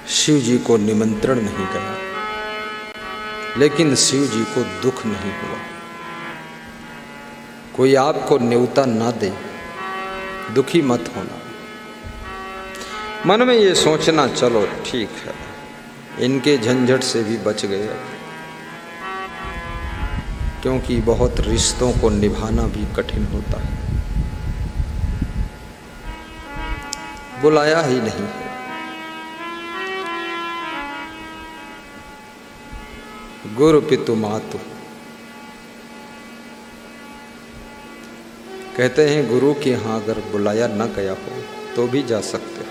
शिव जी को निमंत्रण नहीं गया, लेकिन शिव जी को दुख नहीं हुआ। कोई आपको न्योता ना दे, दुखी मत होना। मन में ये सोचना, चलो ठीक है, इनके झंझट से भी बच गए, क्योंकि बहुत रिश्तों को निभाना भी कठिन होता है। बुलाया ही नहीं है। गुरु पितु मातु, कहते हैं गुरु के यहाँ अगर बुलाया न गया हो तो भी जा सकते हो,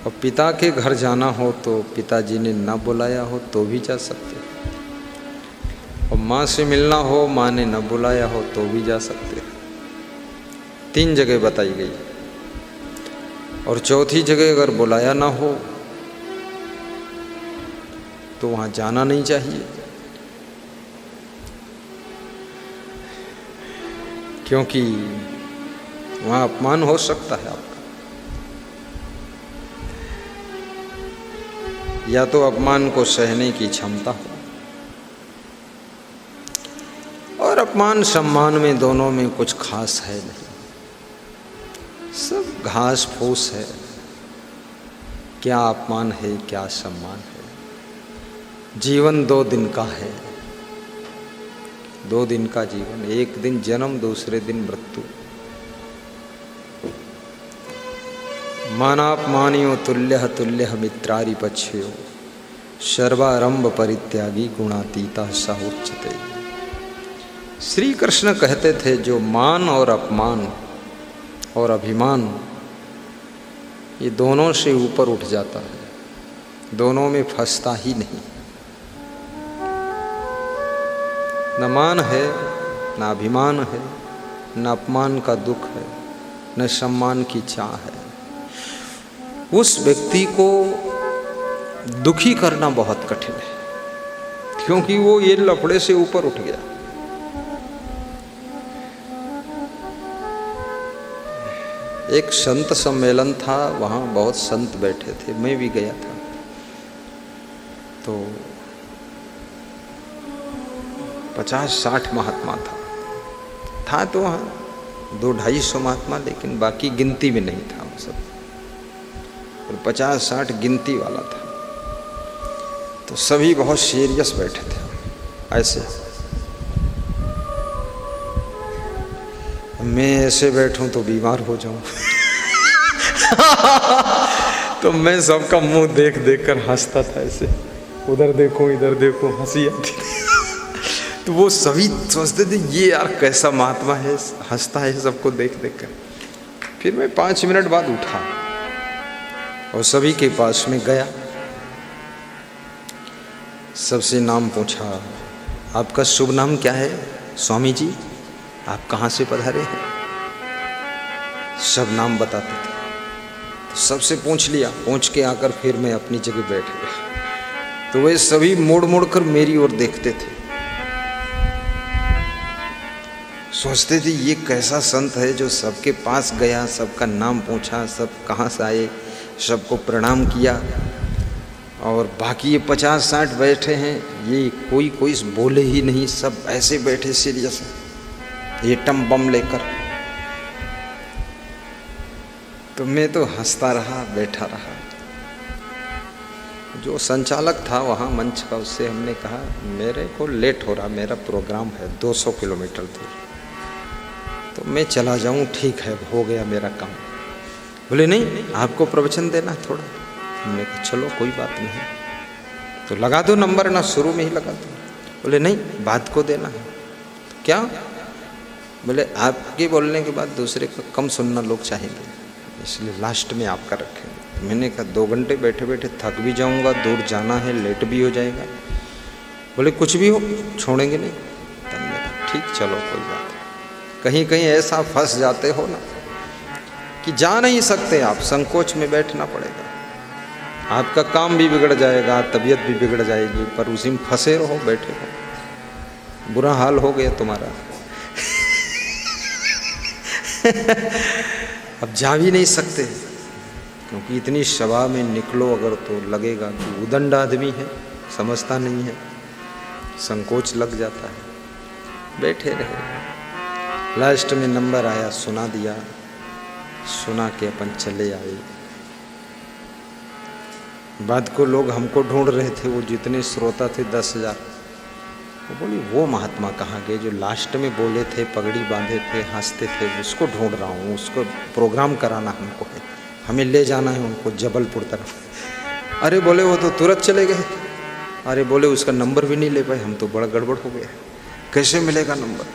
और पिता के घर जाना हो तो पिताजी ने न बुलाया हो तो भी जा सकते हो, और माँ से मिलना हो, माँ ने न बुलाया हो तो भी जा सकते हो। 3 जगह बताई गई, और चौथी जगह अगर बुलाया ना हो तो वहाँ जाना नहीं चाहिए, क्योंकि वहाँ अपमान हो सकता है आपका। या तो अपमान को सहने की क्षमता हो, और अपमान सम्मान में दोनों में कुछ खास है नहीं, सब घास फूस है। क्या अपमान है, क्या सम्मान है। जीवन 2 दिन का है, 2 दिन का जीवन, एक दिन जन्म, दूसरे दिन मृत्यु। मानापमानियो तुल्यः तुल्यः मित्रारि पच्छयो, सर्वारंभ परित्यागी गुणातीता स उच्यते। श्री कृष्ण कहते थे, जो मान और अपमान और अभिमान, ये दोनों से ऊपर उठ जाता है, दोनों में फंसता ही नहीं। न मान है, न अभिमान है, न अपमान का दुख है, न सम्मान की चाह है। उस व्यक्ति को दुखी करना बहुत कठिन है, क्योंकि वो ये लफड़े से ऊपर उठ गया। एक संत सम्मेलन था, वहाँ बहुत संत बैठे थे, मैं भी गया था। तो 50-60 महात्मा था तो वहाँ 200-250 महात्मा, लेकिन बाकी गिनती में नहीं था वो सब, और 50-60 गिनती वाला था। तो सभी बहुत सीरियस बैठे थे ऐसे। मैं ऐसे बैठूं तो बीमार हो जाऊं। तो मैं सबका मुंह देख देख कर हंसता था ऐसे, उधर देखो इधर देखो, हंसी आती थी। तो वो सभी सोचते थे, ये यार कैसा महात्मा है, हंसता है सबको देख देख कर। फिर मैं 5 मिनट बाद उठा और सभी के पास में गया, सबसे नाम पूछा, आपका शुभ नाम क्या है स्वामी जी, आप कहाँ से पधारे हैं। सब नाम बताते थे, तो सबसे पूछ लिया। पूछ के आकर फिर मैं अपनी जगह बैठ गया। तो वे सभी मुड़ मुड़ कर मेरी ओर देखते थे, सोचते थे ये कैसा संत है जो सबके पास गया, सबका नाम पूछा, सब कहाँ से आए, सबको प्रणाम किया, और बाकी ये 50-60 बैठे हैं, ये कोई बोले ही नहीं, सब ऐसे बैठे सीरियस, ये टम बम लेकर। तो मैं तो हंसता रहा, बैठा रहा। जो संचालक था वहाँ मंच का, उससे हमने कहा, मेरे को लेट हो रहा, मेरा प्रोग्राम है 200 किलोमीटर दूर, तो मैं चला जाऊँ, ठीक है, हो गया मेरा काम। बोले नहीं, आपको प्रवचन देना थोड़ा। हमने कहा चलो कोई बात नहीं, तो लगा दो नंबर ना, शुरू में ही लगा दो। बोले नहीं, बात को देना है। क्या? बोले आपके बोलने के बाद दूसरे का कम सुनना लोग चाहेंगे, इसलिए लास्ट में आपका रखेंगे। मैंने कहा 2 घंटे बैठे बैठे थक भी जाऊंगा, दूर जाना है, लेट भी हो जाएगा। बोले कुछ भी हो, छोड़ेंगे नहीं। तब मैंने कहा ठीक, चलो कोई बात नहीं। कहीं कहीं ऐसा फंस जाते हो ना कि जा नहीं सकते आप, संकोच में बैठना पड़ेगा, आपका काम भी बिगड़ जाएगा, तबीयत भी बिगड़ जाएगी, पर उसी में फंसे रहो, बैठे रहो, बुरा हाल हो गया तुम्हारा। अब जा भी नहीं सकते, क्योंकि इतनी सभा में निकलो अगर तो लगेगा कि उदंड आदमी है, समझता नहीं है, संकोच लग जाता है। बैठे रहे, लास्ट में नंबर आया, सुना दिया, सुना के अपन चले आए। बाद को लोग हमको ढूंढ रहे थे, वो जितने श्रोता थे 10,000, वो बोली वो महात्मा कहाँ गए जो लास्ट में बोले थे, पगड़ी बांधे थे, हंसते थे, उसको ढूंढ रहा हूँ, उसको प्रोग्राम कराना हमको है, हमें ले जाना है उनको जबलपुर तरफ। अरे बोले वो तो तुरंत चले गए। अरे बोले उसका नंबर भी नहीं ले पाए, हम तो बड़ा गड़बड़ हो गया, कैसे मिलेगा नंबर।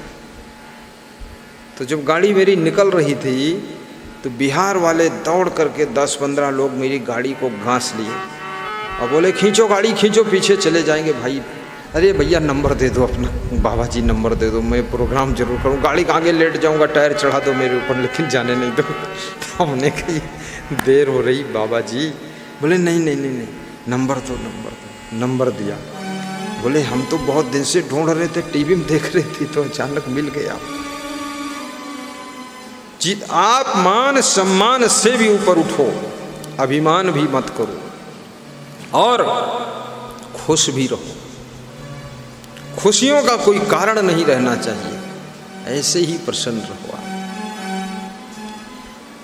तो जब गाड़ी मेरी निकल रही थी तो बिहार वाले दौड़ करके 10-15 लोग मेरी गाड़ी को घास लिए और बोले खींचो गाड़ी खींचो, पीछे चले जाएंगे भाई। अरे भैया नंबर दे दो अपना, बाबा जी नंबर दे दो, मैं प्रोग्राम जरूर करूँ, गाड़ी के आगे लेट जाऊँगा, टायर चढ़ा दो मेरे ऊपर, लेकिन जाने नहीं दो। तो हमने कही देर हो रही बाबा जी। बोले नहीं नहीं नहीं नहीं, नंबर दो नंबर दो। नंबर दिया। बोले हम तो बहुत दिन से ढूंढ रहे थे, टीवी में देख रहे थे, तो अचानक मिल गया। जीत आप मान सम्मान से भी ऊपर उठो, अभिमान भी मत करो और खुश भी रहो। खुशियों का कोई कारण नहीं रहना चाहिए, ऐसे ही प्रसन्न रहो।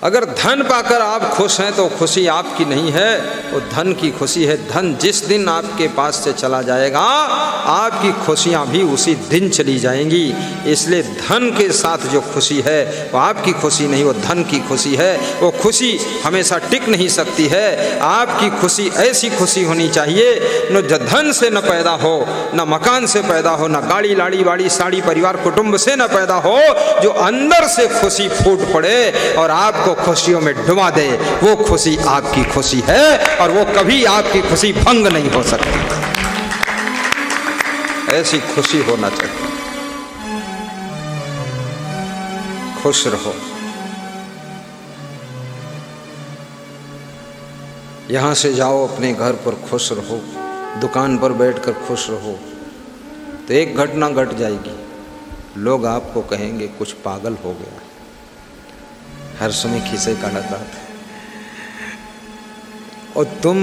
अगर धन पाकर आप खुश हैं तो खुशी आपकी नहीं है, वो धन की खुशी है। धन जिस दिन आपके पास से चला जाएगा, आपकी खुशियां भी उसी दिन चली जाएंगी। इसलिए धन के साथ जो खुशी है वो आपकी खुशी नहीं, वो धन की खुशी है। वो खुशी हमेशा टिक नहीं सकती है। आपकी खुशी ऐसी खुशी होनी चाहिए न जो धन से न पैदा हो, न मकान से पैदा हो, न गाड़ी लाड़ी वाड़ी साड़ी परिवार कुटुंब से न पैदा हो, जो अंदर से खुशी फूट पड़े और आपको खुशियों में डुबा दे, वो खुशी आपकी खुशी है और वो कभी आपकी खुशी भंग नहीं हो सकती। ऐसी खुशी होना चाहिए। खुश रहो। यहां से जाओ अपने घर पर खुश रहो, दुकान पर बैठकर खुश रहो, तो एक घटना घट जाएगी, लोग आपको कहेंगे कुछ पागल हो गया, हर समय खिसे का लगा था। और तुम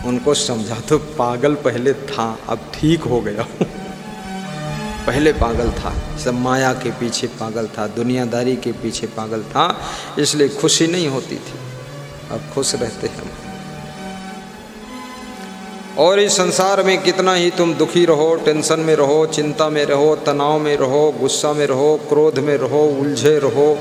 उनको समझा तो पागल पहले था, अब ठीक हो गया हूँ। पहले पागल था, सब माया के पीछे पागल था, दुनियादारी के पीछे पागल था, इसलिए खुशी नहीं होती थी। अब खुश रहते हैं। और इस संसार में कितना ही तुम दुखी रहो, टेंशन में रहो, चिंता में रहो, तनाव में रहो, गुस्सा में रहो, क्रोध में रहो, उलझे रहो,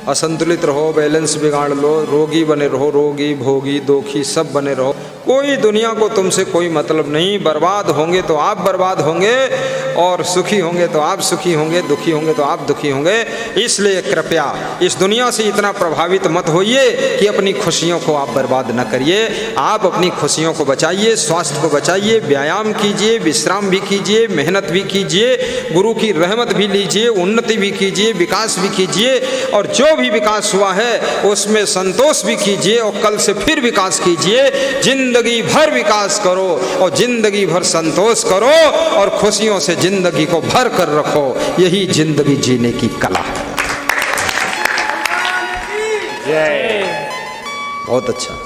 असंतुलित रहो, बैलेंस बिगाड़ लो, रोगी बने रहो, रोगी भोगी दुखी सब बने रहो, कोई दुनिया को तुमसे कोई मतलब नहीं। बर्बाद होंगे तो आप बर्बाद होंगे और सुखी होंगे तो आप सुखी होंगे, दुखी होंगे तो आप दुखी होंगे। इसलिए कृपया इस दुनिया से इतना प्रभावित मत होइए कि अपनी खुशियों को आप बर्बाद न करिए। आप अपनी खुशियों को बचाइए, स्वास्थ्य को बचाइए, व्यायाम कीजिए, विश्राम भी कीजिए, मेहनत भी कीजिए, गुरु की रहमत भी लीजिए, उन्नति भी कीजिए, विकास भी कीजिए, और जो भी विकास हुआ है उसमें संतोष भी कीजिए और कल से फिर विकास कीजिए। जिंदगी भर विकास करो और जिंदगी भर संतोष करो और खुशियों से जिंदगी को भर कर रखो। यही जिंदगी जीने की कला है। जय। बहुत अच्छा।